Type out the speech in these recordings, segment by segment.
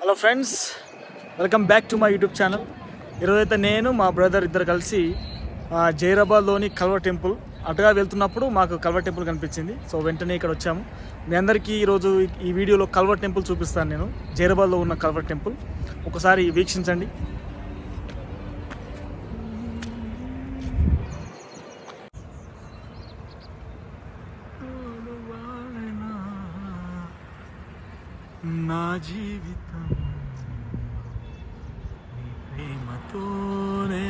Hello friends, welcome back to my YouTube channel. ఈరోజైతే నేను మా బ్రదర్ ఇద్దరు కలిసి జైరాబాద్లోని కల్వ టెంపుల్ అటుగా వెళ్తున్నప్పుడు మాకు కల్వ టెంపుల్ కనిపించింది. సో వెంటనే ఇక్కడ వచ్చాము. మీ అందరికీ ఈరోజు ఈ వీడియోలో కల్వ టెంపుల్ చూపిస్తాను. నేను జైరాబాద్లో ఉన్న కల్వ టెంపుల్ ఒకసారి వీక్షించండి. నా జీవితం నీ ప్రేమతోనే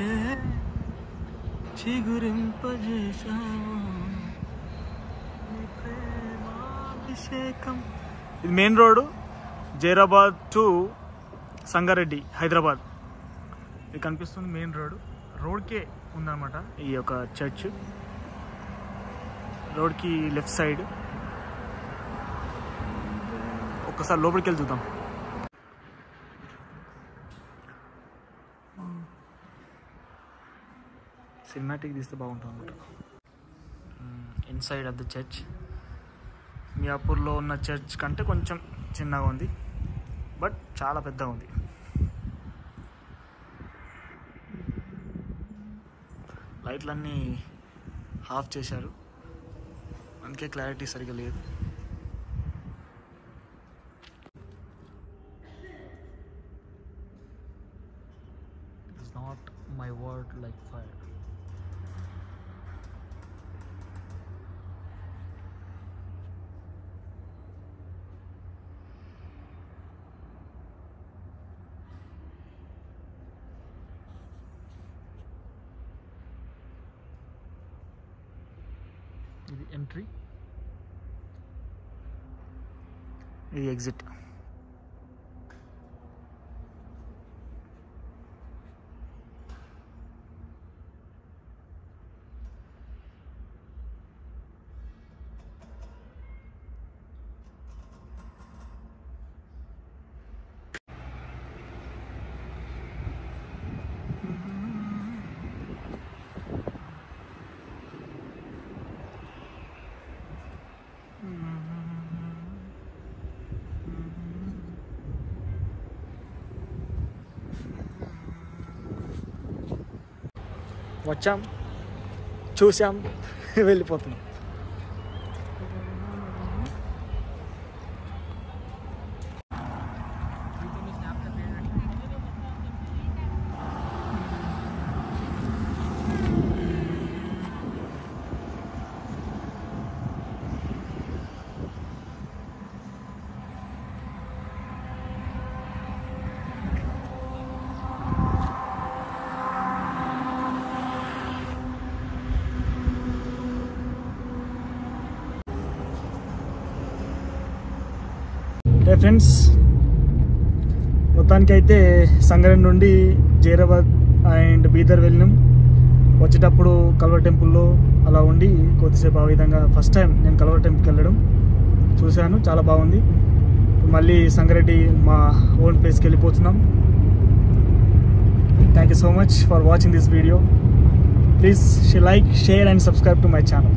చిగురింపజేశావు, నీ ప్రేమాభిషేకం. ఇది main road, Zaheerabad to Sangareddy, Hyderabad. ఇది కనిపిస్తుంది మెయిన్ రోడ్కే ఉందన్నమాట ఈ యొక్క చర్చ్. రోడ్కి లెఫ్ట్ సైడ్. ఒక్కసారి లోపలికి వెళ్ళి చూద్దాం. సినిమాటిక్ తీస్తే బాగుంటుంది అనమాట. Inside of the church. మియాపూర్లో ఉన్న చర్చ్ కంటే కొంచెం చిన్నగా ఉంది, బట్ చాలా పెద్దగా ఉంది. లైట్లన్నీ ఆఫ్ చేశారు, అందుకే క్లారిటీ సరిగా లేదు. Not my word like fire. ఇది ఎంట్రీ, ఇది ఎగ్జిట్. వచ్చాం, చూసాం, వెళ్ళిపోతున్నాం. ఫ్రెండ్స్, మొత్తానికైతే సంగారెడ్డి నుండి జైరాబాద్ అండ్ బీదర్ వెళ్ళినాం. వచ్చేటప్పుడు కల్వ టెంపుల్లో అలా ఉండి కొద్దిసేపు ఆ విధంగా ఫస్ట్ టైం నేను కల్వ టెంపుల్కి వెళ్ళడం చూశాను, చాలా బాగుంది. మళ్ళీ సంగారెడ్డి మా ఓన్ ప్లేస్కి వెళ్ళిపోతున్నాం. Thank you so much for watching this video. Please like, share and subscribe to my channel.